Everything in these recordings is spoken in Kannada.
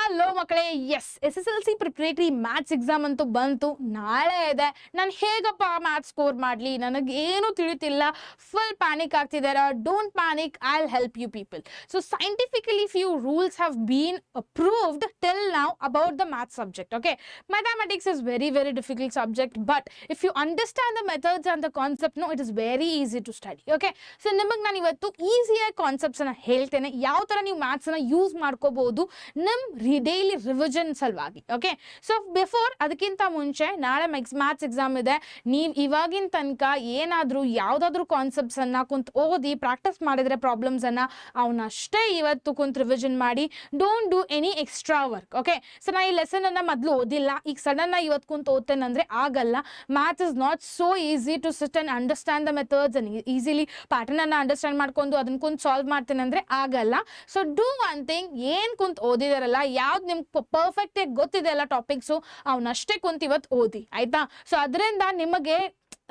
ಹಲೋ ಮಕ್ಕಳೇ, S SSLC preparatory maths exam ಅಂತೂ ಬಂತು, ನಾಳೆ ಇದೆ. ನಾನು ಹೇಗಪ್ಪ ಮ್ಯಾಥ್ಸ್ ಸ್ಕೋರ್ ಮಾಡಲಿ, ನನಗೇನು ತಿಳಿತಿಲ್ಲ, ಫುಲ್ ಪ್ಯಾನಿಕ್ ಆಗ್ತಿದ್ದಾರೆ. Don't panic, I will help you people. So scientifically few rules have been approved till now about the maths subject. Okay, mathematics is very very difficult subject, but if you understand the methods and the concept, no it is very easy to study. Okay, so ನಿಮಗೆ ನಾನು ಇವತ್ತು ಈಸಿಯಾಗಿ ಕಾನ್ಸೆಪ್ಟ್ಸನ್ನು ಹೇಳ್ತೇನೆ, ಯಾವ ಥರ ನೀವು ಮ್ಯಾಥ್ಸನ್ನು ಯೂಸ್ ಮಾಡ್ಕೋಬಹುದು ನಮ್ಮ ಡೈಲಿ ರಿವಿಷನ್ ಸಲುವಾಗಿ. ಓಕೆ, ಸೊ ಬಿಫೋರ್ ಅದಕ್ಕಿಂತ ಮುಂಚೆ ನಾಳೆ ಮ್ಯಾಥ್ಸ್ ಎಕ್ಸಾಮ್ ಇದೆ. ನೀವು ಇವಾಗಿನ ತನಕ ಏನಾದರೂ ಯಾವುದಾದ್ರೂ ಕಾನ್ಸೆಪ್ಟ್ಸನ್ನು ಕುಂತು ಓದಿ ಪ್ರಾಕ್ಟೀಸ್ ಮಾಡಿದರೆ ಪ್ರಾಬ್ಲಮ್ಸನ್ನು ಅವನಷ್ಟೇ ಇವತ್ತು ಕುಂತು ರಿವಿಷನ್ ಮಾಡಿ. Don't do any extra work. Okay, so ನಾನು ಈ ಲೆಸನನ್ನು ಮೊದಲು ಓದಿಲ್ಲ, ಈಗ ಸಡನ್ನಾಗಿ ಇವತ್ತು ಕುಂತು ಓದ್ತೇನೆ ಅಂದರೆ ಆಗಲ್ಲ. Maths is not so easy to sit and understand the methods and easily ಪ್ಯಾಟರ್ನನ್ನು ಅಂಡರ್ಸ್ಟ್ಯಾಂಡ್ ಮಾಡ್ಕೊಂಡು ಅದನ್ನು ಕುಂತು ಸಾಲ್ವ್ ಮಾಡ್ತೇನೆ ಅಂದರೆ ಆಗಲ್ಲ. ಸೊ ಡೂ ಒನ್ ಥಿಂಗ್, ಏನು ಕುಂತು ಓದಿದಾರಲ್ಲ, ಯಾವ್ದು ನಿಮ್ಗೆ ಪರ್ಫೆಕ್ಟಾಗಿ ಗೊತ್ತಿದೆ ಅಲ್ಲ ಟಾಪಿಕ್ಸು, ಅವನಷ್ಟೇ ಕುಂತು ಇವತ್ತು ಓದಿ, ಆಯಿತಾ? ಸೊ ಅದರಿಂದ ನಿಮಗೆ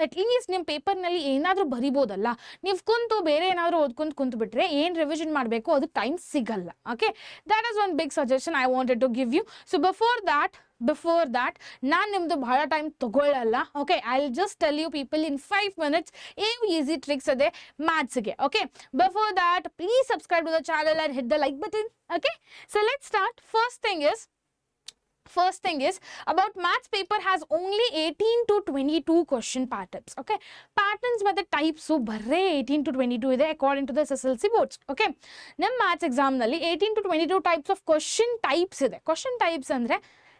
ಅಟ್ಲೀಸ್ಟ್ ನಿಮ್ಮ ಪೇಪರ್ನಲ್ಲಿ ಏನಾದರೂ ಬರಿಬೋದಲ್ಲ. ನೀವು ಕುಂತು ಬೇರೆ ಏನಾದರೂ ಓದ್ಕೊಂಡು ಕುಂತು ಬಿಟ್ಟರೆ ಏನು ರಿವಿಷನ್ ಮಾಡಬೇಕು ಅದಕ್ಕೆ ಟೈಮ್ ಸಿಗಲ್ಲ. Okay, that is one big suggestion I wanted to give you. So before that ನಾನು ನಿಮ್ಮದು ಬಹಳ ಟೈಮ್ ತಗೊಳ್ಳಲ್ಲ. Okay, I will just tell you people in 5 minutes ಏನು ಈಸಿ ಟ್ರಿಕ್ಸ್ ಇದೆ ಮ್ಯಾಥ್ಸ್ಗೆ. Okay, before that please subscribe to the channel and hit the like button. Okay, so let's start. First thing is about maths paper has only 18 to 22 question patterns. Okay, patterns with the types barre 18 to 22 ide according to the SSLC boards. Okay, ನಮ್ಮ maths exam ನಲ್ಲಿ 18 to 22 types of question types ಇದೆ. question types ಅಂದ್ರೆ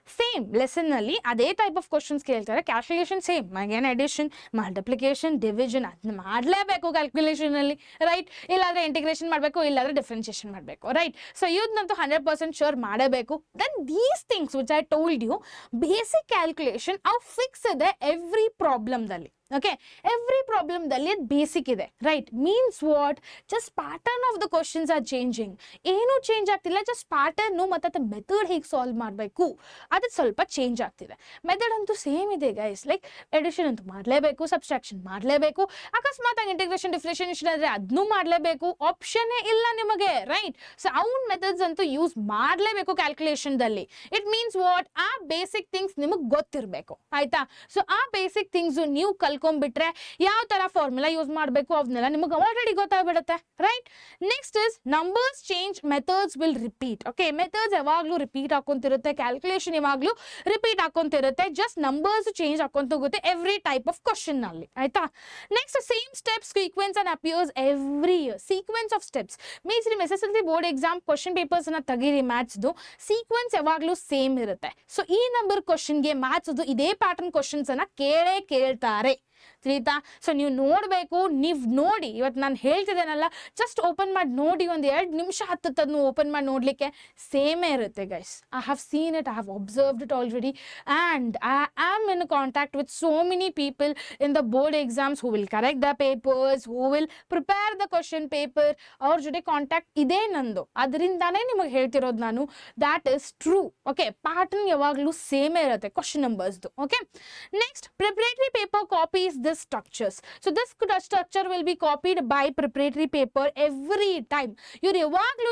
ಸೇಮ್ ಲೆಸನ್ ನಲ್ಲಿ ಅದೇ ಟೈಪ್ ಆಫ್ ಕ್ವಶನ್ಸ್ ಕೇಳ್ತಾರೆ. Calculation same, again addition, multiplication, division ಅದನ್ನ ಮಾಡಲೇಬೇಕು ಕ್ಯಾಲ್ಕುಲೇಷನ್ ಅಲ್ಲಿ, ರೈಟ್? ಇಲ್ಲಾಂದ್ರೆ ಇಂಟಿಗ್ರೇಷನ್ ಮಾಡಬೇಕು, ಇಲ್ಲಾಂದ್ರೆ ಡಿಫ್ರೆನ್ಸಿಯೇಷನ್ ಮಾಡಬೇಕು, ರೈಟ್? ಸೊ ಇದನ್ನಂತೂ 100% ಶೋರ್ ಮಾಡಬೇಕು. Then these things which I told you, basic calculation ಅವು ಫಿಕ್ಸ್ ಇದೆ ಎವ್ರಿ ಪ್ರಾಬ್ಲಮ್ದಲ್ಲಿ. ಓಕೆ, ಎವ್ರಿ ಪ್ರಾಬ್ಲಮ್ದಲ್ಲಿ ಅದು ಬೇಸಿಕ್ ಇದೆ, right? Means what? Just pattern of the questions are changing. ಏನೂ ಚೇಂಜ್ ಆಗ್ತಿಲ್ಲ, ಜಸ್ಟ್ ಪ್ಯಾಟರ್ನು ಮತ್ತು ಅದು ಮೆಥಡ್ ಹೇಗೆ ಸಾಲ್ವ್ ಮಾಡಬೇಕು ಅದು ಸ್ವಲ್ಪ ಚೇಂಜ್ ಆಗ್ತಿದೆ. ಮೆಥಡ್ ಅಂತೂ ಸೇಮ್ ಇದೆ ಗೈಸ್, ಲೈಕ್ ಎಡಿಷನ್ ಅಂತೂ ಮಾಡಲೇಬೇಕು, ಸಬ್ಸ್ಟ್ರಾಕ್ಷನ್ ಮಾಡಲೇಬೇಕು, ಅಕಸ್ಮಾತ್ ಇಂಟಿಗ್ರೇಷನ್ ಡಿಫ್ರೆನ್ಷಿಯೇಷನ್ ಆದರೆ ಅದನ್ನೂ ಮಾಡಲೇಬೇಕು, ಆಪ್ಷನ್ನೇ ಇಲ್ಲ ನಿಮಗೆ, ರೈಟ್? ಸೊ ಅವ್ನ ಮೆಥಡ್ಸ್ ಅಂತೂ ಯೂಸ್ ಮಾಡಲೇಬೇಕು ಕ್ಯಾಲ್ಕುಲೇಷನ್ದಲ್ಲಿ. It means what? ಆ ಬೇಸಿಕ್ ಥಿಂಗ್ಸ್ ನಿಮಗೆ ಗೊತ್ತಿರಬೇಕು, ಆಯ್ತಾ? ಸೊ ಆ ಬೇಸಿಕ್ ಥಿಂಗ್ಸು ನೀವು ಕಲ್ಕೊಂಡ್ಬಿಟ್ರೆ ಯಾವ ತರ ಫಾರ್ಮುಲಾ ಯೂಸ್ ಮಾಡಬೇಕು ಅವನ್ನೆಲ್ಲ ನಿಮಗೆ ಆಲ್ರೆಡಿ ಗೊತ್ತಾಗ್ಬಿಡುತ್ತೆ, right? Next is numbers change, methods will repeat. Okay, methods ಯಾವಾಗಲೂ ರಿಪೀಟ್ ಹಾಕೊಂತಿರುತ್ತೆ, ಕ್ಯಾಲ್ಕುಲೇಷನ್ ಯಾವಾಗಲೂ ರಿಪೀಟ್ ಹಾಕೊಂತಿರುತ್ತೆ, ಜಸ್ಟ್ ನಂಬರ್ಸ್ ಚೇಂಜ್ ಹಾಕೊಂತ ಹೋಗುತ್ತೆ ಎವ್ರಿ ಟೈಪ್ ಆಫ್ ಕ್ವಶನ್ ನಲ್ಲಿ, ಆಯ್ತಾ? Next same steps sequence and appears every year. Sequence of steps means ನಿಮ್ಮ SSLC board exam question papers ಅನ್ನ ತೆಗೀರಿ, ಮ್ಯಾಥ್ಸ್ದು ಸೀಕ್ವೆನ್ಸ್ ಯಾವಾಗಲೂ ಸೇಮ್ ಇರುತ್ತೆ. ಸೊ ಈ ನಂಬರ್ ಕ್ವಶನ್ಗೆ ಮ್ಯಾಥ್ಸ್ದು ಇದೇ ಪ್ಯಾಟರ್ನ್ ಕ್ವಶನ್ಸ್ ಅನ್ನ ಕೇಳ್ತಾರೆ, ತಿಳಿತಾ? ಸೊ ನೀವು ನೋಡಬೇಕು, ನೀವು ನೋಡಿ, ಇವತ್ತು ನಾನು ಹೇಳ್ತಿದ್ದೇನಲ್ಲ, ಜಸ್ಟ್ ಓಪನ್ ಮಾಡಿ ನೋಡಿ, ಒಂದು 2 ನಿಮಿಷ ಹತ್ತದನ್ನು ಓಪನ್ ಮಾಡಿ ನೋಡಲಿಕ್ಕೆ ಸೇಮೇ ಇರುತ್ತೆ guys. I have seen it, I have observed it already, and I am in contact with so many people in the board exams who will correct the papers, who will prepare the question paper. ಅವ್ರ ಜೊತೆ ಕಾಂಟ್ಯಾಕ್ಟ್ ಇದೆ ನಂದು, ಅದರಿಂದಾನೇ ನಿಮಗೆ ಹೇಳ್ತಿರೋದು ನಾನು. That is true. Okay, pattern ಯಾವಾಗಲೂ ಸೇಮೇ ಇರುತ್ತೆ ಕ್ವಶನ್ ನಂಬರ್ಸ್ದು. Okay, next preparatory paper copies this structures. So this structure will be copied by preparatory paper every time. ಇವ್ರು ಯಾವಾಗಲೂ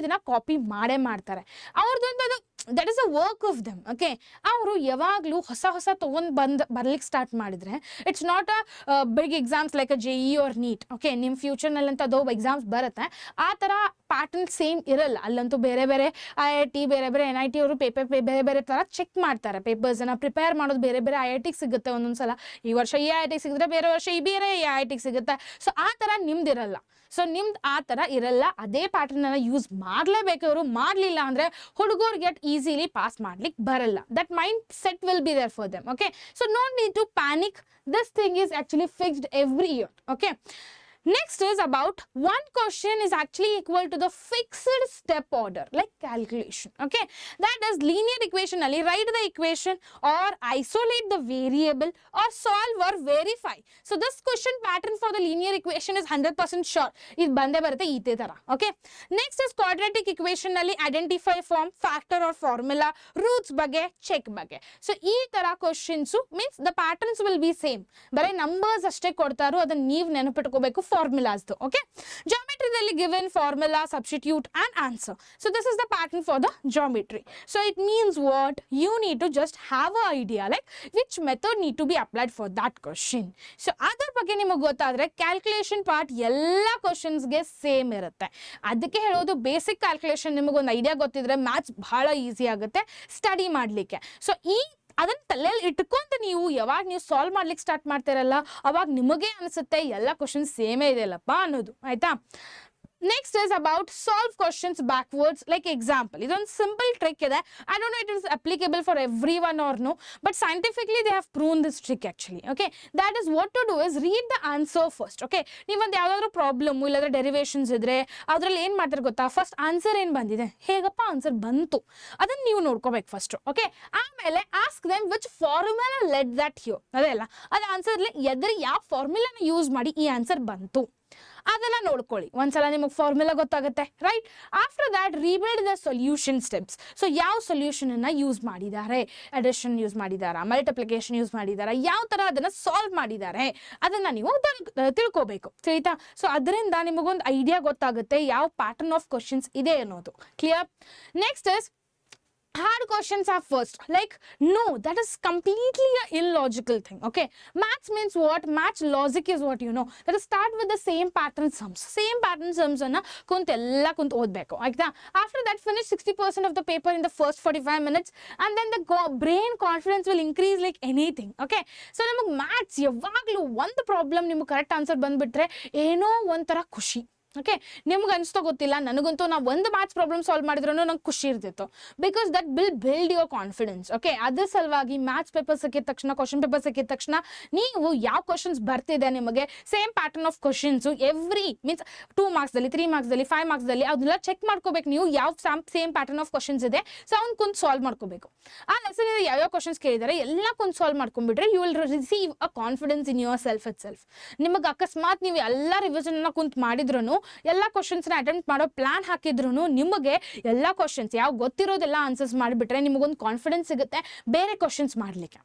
ಇದನ್ನ ಕಾಪಿ ಮಾಡ್ತಾರೆ. ಅವ್ರದ್ದು that is a work of them. Okay, ಅವರು ಯಾವಾಗಲೂ ಹೊಸ ತೊಗೊಂಡು ಬರ್ಲಿಕ್ಕೆ ಸ್ಟಾರ್ಟ್ ಮಾಡಿದ್ರೆ it's not a big exams like a JEE or NEET. Okay, ನಿಮ್ಮ ಫ್ಯೂಚರ್ನಲ್ಲಂತ ಅದು ಎಕ್ಸಾಮ್ಸ್ ಬರುತ್ತೆ, ಆ ಥರ ಪ್ಯಾಟರ್ನ್ ಸೇಮ್ ಇರಲ್ಲ. ಅಲ್ಲಂತೂ ಬೇರೆ IIT, ಬೇರೆ NIT ಅವರು ಪೇಪರ್ ಬೇರೆ ಥರ ಚೆಕ್ ಮಾಡ್ತಾರೆ. ಪೇಪರ್ಸನ್ನು ಪ್ರಿಪೇರ್ ಮಾಡೋದು ಬೇರೆ IITಗೆ ಸಿಗುತ್ತೆ ಒಂದೊಂದ್ಸಲ. ಈ ವರ್ಷ ಈ IIT ಸಿಗಿದ್ರೆ ಬೇರೆ ವರ್ಷ ಬೇರೆ IIT ಸಿಗುತ್ತೆ. ಸೊ ಆ ಥರ ನಿಮ್ದಿರಲ್ಲ. ಸೊ ನಿಮ್ದು ಆ ಥರ ಇರಲ್ಲ, ಅದೇ ಪ್ಯಾಟರ್ನನ್ನು ಯೂಸ್ ಮಾಡಲೇಬೇಕು. ಅವರು ಮಾಡಲಿಲ್ಲ ಅಂದರೆ ಹುಡುಗರಿಗೆ ಈಸಿಲಿ ಪಾಸ್ ಮಾಡ್ಲಿಕ್ಕೆ ಬರಲ್ಲ. That mind set will be there for them. Okay, so no need to panic. This thing is actually fixed every year. Okay, next is about one question is actually equal to the fixed step order like calculation. Okay, that is linear equation alli write the equation or isolate the variable or solve or verify. So this question pattern for the linear equation is 100% sure ಇದು ಬಂದೇ ಬರುತ್ತೆ ಈತೆ ತರ. Okay, next is quadratic equation alli identify form, factor or formula, roots ಬಗ್ಗೆ check ಬಗ್ಗೆ. So ಈ ತರ questions means the patterns will be same, ಬರೀ numbers ಅಷ್ಟೇ ಕೊಡ್ತಾರೋ ಅದನ್ನ ನೀವು ನೆನಪಿಟ್ಕೋಬೇಕು. formulas though. Okay, geometry ದಲ್ಲಿ given formula, substitute and answer. So this is the pattern for the geometry. So it means what? You need to just have an idea like which method need to be applied for that question. So ಅದರ ಬಗ್ಗೆ ನಿಮಗೆ ಗೊತ್ತಾದ್ರೆ ಕ್ಯಾಲ್ಕುಲೇಷನ್ ಪಾರ್ಟ್ ಎಲ್ಲ ಕ್ವಶನ್ಸ್ಗೆ ಸೇಮ್ ಇರುತ್ತೆ. ಅದಕ್ಕೆ ಹೇಳೋದು ಬೇಸಿಕ್ ಕ್ಯಾಲ್ಕುಲೇಷನ್ ನಿಮಗೊಂದು ಐಡಿಯಾ ಗೊತ್ತಿದ್ರೆ ಮ್ಯಾಥ್ಸ್ ಬಹಳ ಈಸಿ ಆಗುತ್ತೆ ಸ್ಟಡಿ ಮಾಡಲಿಕ್ಕೆ. ಸೊ ಅದನ್ನ ತಲೆಯಲ್ಲಿ ಇಟ್ಕೊಂಡು ಯಾವಾಗ ನೀವು ಸಾಲ್ವ್ ಮಾಡ್ಲಿಕ್ಕೆ ಸ್ಟಾರ್ಟ್ ಮಾಡ್ತಿರಲ್ಲ ಅವಾಗ ನಿಮಗೆ ಅನಿಸುತ್ತೆ ಎಲ್ಲ ಕ್ವಶನ್ ಸೇಮೇ ಇದೆಯಲ್ಲಪ್ಪ ಅನ್ನೋದು. ಆಯ್ತಾ? Next is about solve questions backwards like example. It's a simple trick. I don't know if it is applicable for everyone or no, but scientifically they have proven this trick actually. Okay, that is what to do is read the answer first. Okay, ನೀವು ಒಂದು ಯಾವುದಾದ್ರೂ ಪ್ರಾಬ್ಲಮ್ ಇಲ್ಲದ್ರೆ ಡೆರಿವೇಷನ್ಸ್ ಇದ್ರೆ ಅದ್ರಲ್ಲಿ ಏನು ಮಾಡ್ತಾರೆ ಗೊತ್ತಾ, ಫಸ್ಟ್ ಆನ್ಸರ್ ಏನು ಬಂದಿದೆ, ಹೇಗಪ್ಪ ಆನ್ಸರ್ ಬಂತು ಅದನ್ನ ನೀವು ನೋಡ್ಕೋಬೇಕು ಫಸ್ಟ್. ಓಕೆ, ಆಮೇಲೆ ask them which formula let that here. ಅದೆಲ್ಲ ಅದು ಆನ್ಸರ್ಲಿ ಎದ್ರ ಯಾವ ಫಾರ್ಮುಲಾನ ಯೂಸ್ ಮಾಡಿ ಈ ಆನ್ಸರ್ ಬಂತು ಅದನ್ನ ನೋಡ್ಕೊಳ್ಳಿ. ಒಂದ್ಸಲ ನಿಮಗೆ ಫಾರ್ಮುಲಾ ಗೊತ್ತಾಗುತ್ತೆ, right? After that rebuild the solution steps. So ಯಾವ ಸೊಲ್ಯೂಷನ್ ಅನ್ನ ಯೂಸ್ ಮಾಡಿದ್ದಾರೆ, ಅಡಿಷನ್ ಯೂಸ್ ಮಾಡಿದಾರಾ, ಮಲ್ಟಿಪ್ಲಿಕೇಶನ್ ಯೂಸ್ ಮಾಡಿದಾರಾ, ಯಾವ ತರ ಅದನ್ನ ಸಾಲ್ವ್ ಮಾಡಿದ್ದಾರೆ ಅದನ್ನ ನೀವು ತಿಳ್ಕೋಬೇಕು. ಆಯ್ತಾ? ಸೊ ಅದರಿಂದ ನಿಮಗೊಂದು ಐಡಿಯಾ ಗೊತ್ತಾಗುತ್ತೆ ಯಾವ ಪ್ಯಾಟರ್ನ್ ಆಫ್ ಕ್ವಶನ್ಸ್ ಇದೆ ಅನ್ನೋದು. Clear? Next is hard questions are first. Like, no, that is completely an illogical thing. Okay, maths means what? Maths logic is what you know. That is start with the same pattern sums. Same pattern sums anna kunt odbeku. Aita? After that, finish 60% of the paper in the first 45 minutes, and then the brain confidence will increase like anything. Okay, so niಮಗೆ maths ಯಾವಾಗಲೂ ಒಂದು ಪ್ರಾಬ್ಲಮ್ ನಿಮಗೆ ಕರೆಕ್ಟ್ ಆನ್ಸರ್ ಬಂದ್ಬಿಟ್ರೆ ಏನೋ ಒಂಥರ ಖುಷಿ. ಓಕೆ, ನಿಮ್ಗೆ ಅನಿಸ್ತೋ ಗೊತ್ತಿಲ್ಲ, ನನಗಂತೂ ನಾವು ಒಂದು ಮ್ಯಾಥ್ಸ್ ಪ್ರಾಬ್ಲಮ್ ಸಾಲ್ವ್ ಮಾಡಿದ್ರೂ ನಂಗೆ ಖುಷಿ ಇರ್ತಿತ್ತು. Because that will build your confidence. Okay, ಅದ್ರ ಸಲುವಾಗಿ ಮ್ಯಾಥ್ಸ್ ಪೇಪರ್ ಸಿಕ್ಕಿದ ತಕ್ಷಣ, ಕ್ವಶನ್ ಪೇಪರ್ ಸಿಕ್ಕಿದ ತಕ್ಷಣ ನೀವು ಯಾವ ಕ್ವಶನ್ಸ್ ಬರ್ತಿದೆ ನಿಮಗೆ same pattern of questions every means 2 ಮಾರ್ಕ್ಸ್ದಲ್ಲಿ 3 ಮಾರ್ಕ್ಸ್ದಲ್ಲಿ 5 ಮಾರ್ಕ್ಸ್ದಲ್ಲಿ ಅದನ್ನೆಲ್ಲ ಚೆಕ್ ಮಾಡ್ಕೋಬೇಕು ನೀವು ಯಾವ ಸೇಮ್ ಪ್ಯಾಟರ್ನ್ ಆಫ್ ಕ್ವಶನ್ಸ್ ಇದೆ. ಸೊ ಅವ್ನು ಕುಂತು ಸಾಲ್ವ್ ಮಾಡ್ಕೋಬೇಕು. ಆ ಲೆಸನ್ ಯಾವ್ಯಾವ ಕ್ವಶನ್ಸ್ ಕೇಳಿದ್ದಾರೆ ಎಲ್ಲ ಕುಂತು ಸಾಲ್ವ್ ಮಾಡ್ಕೊಂಡ್ಬಿಟ್ರೆ you will receive a confidence in your self it self. ನಿಮಗೆ ಅಕಸ್ಮಾತ್ ನೀವು ಎಲ್ಲ ರಿವಿಷನ್ ಕುಂತು ಮಾಡಿದ್ರು ಎಲ್ಲ ಕ್ವಶನ್ಸ್ನ ಅಟೆಂಪ್ಟ್ ಮಾಡೋ ಪ್ಲಾನ್ ಹಾಕಿದ್ರು ನಿಮಗೆ ಎಲ್ಲ ಕ್ವಶನ್ಸ್ ಯಾವ ಗೊತ್ತಿರೋದೆಲ್ಲ ಆನ್ಸರ್ಸ್ ಮಾಡಿಬಿಟ್ರೆ ನಿಮಗೊಂದು ಕಾನ್ಫಿಡೆನ್ಸ್ ಸಿಗುತ್ತೆ ಬೇರೆ ಕ್ವಶನ್ಸ್ ಮಾಡಲಿಕ್ಕೆ.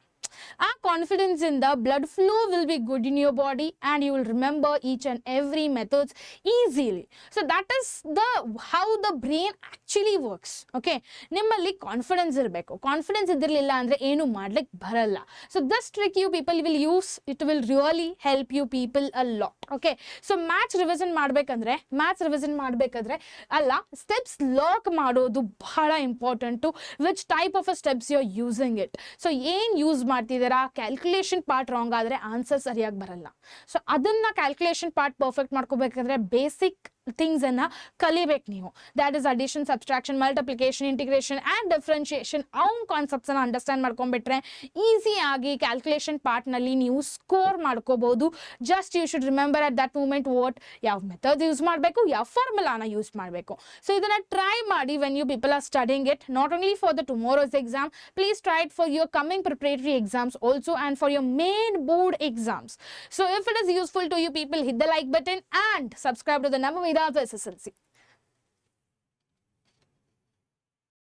ಆ ಕಾನ್ಫಿಡೆನ್ಸ್ ಇಂದ blood flow will be good in your body and you will remember each and every methods easily. So that is the how the brain actually works. Okay, ನಿಮ್ಮಲ್ಲಿ ಕಾನ್ಫಿಡೆನ್ಸ್ ಇರಬೇಕು. ಕಾನ್ಫಿಡೆನ್ಸ್ ಇದ್ದಿರಲಿಲ್ಲ ಅಂದರೆ ಏನು ಮಾಡ್ಲಿಕ್ಕೆ ಬರಲ್ಲ. So this trick you people will use, it will really help you people a lot. Okay, so maths revision ಮಾಡಬೇಕಾದ್ರೆ ಅಲ್ಲ, ಸ್ಟೆಪ್ಸ್ ಲಾಕ್ ಮಾಡೋದು ಬಹಳ important. Which type of a steps you are using it. So ಏನು ಯೂಸ್ ಮಾಡ್ತಿದ್ದೀರಾ, ಕ್ಯಾಲ್ಕುಲೇಷನ್ ಪಾರ್ಟ್ ರಾಂಗ್ ಆದರೆ ಆನ್ಸರ್ ಸರಿಯಾಗಿ ಬರಲ್ಲ. ಸೊ ಅದನ್ನ ಕ್ಯಾಲ್ಕುಲೇಷನ್ ಪಾರ್ಟ್ ಪರ್ಫೆಕ್ಟ್ ಮಾಡ್ಕೋಬೇಕಾದ್ರೆ ಬೇಸಿಕ್ ಥಿಂಗ್ಸ್ ಅನ್ನ ಕಲಿಬೇಕು ನೀವು. That is addition, subtraction, multiplication, integration and differentiation ಅವ್ನ ಕಾನ್ಸೆಪ್ಟ್ಸ್ ಅನ್ನ ಅಂಡರ್ಸ್ಟ್ಯಾಂಡ್ ಮಾಡ್ಕೊಂಡ್ಬಿಟ್ರೆ ಈಸಿಯಾಗಿ ಕ್ಯಾಲ್ಕುಲೇಷನ್ ಪಾರ್ಟ್ನಲ್ಲಿ ನೀವು ಸ್ಕೋರ್ ಮಾಡ್ಕೋಬಹುದು. Just you should remember at that moment what ಯಾವ ಮೆಥಡ್ ಯೂಸ್ ಮಾಡಬೇಕು, ಯಾವ ಫಾರ್ಮುಲಾನ ಯೂಸ್ ಮಾಡಬೇಕು. ಸೊ ಇದನ್ನ ಟ್ರೈ ಮಾಡಿ when you people are studying it, not only for the tomorrow's exam, please try it for your coming preparatory exams also and for your main board exams. So if it is useful to you people, hit the like button and subscribe to the Namma Vedas SSLC.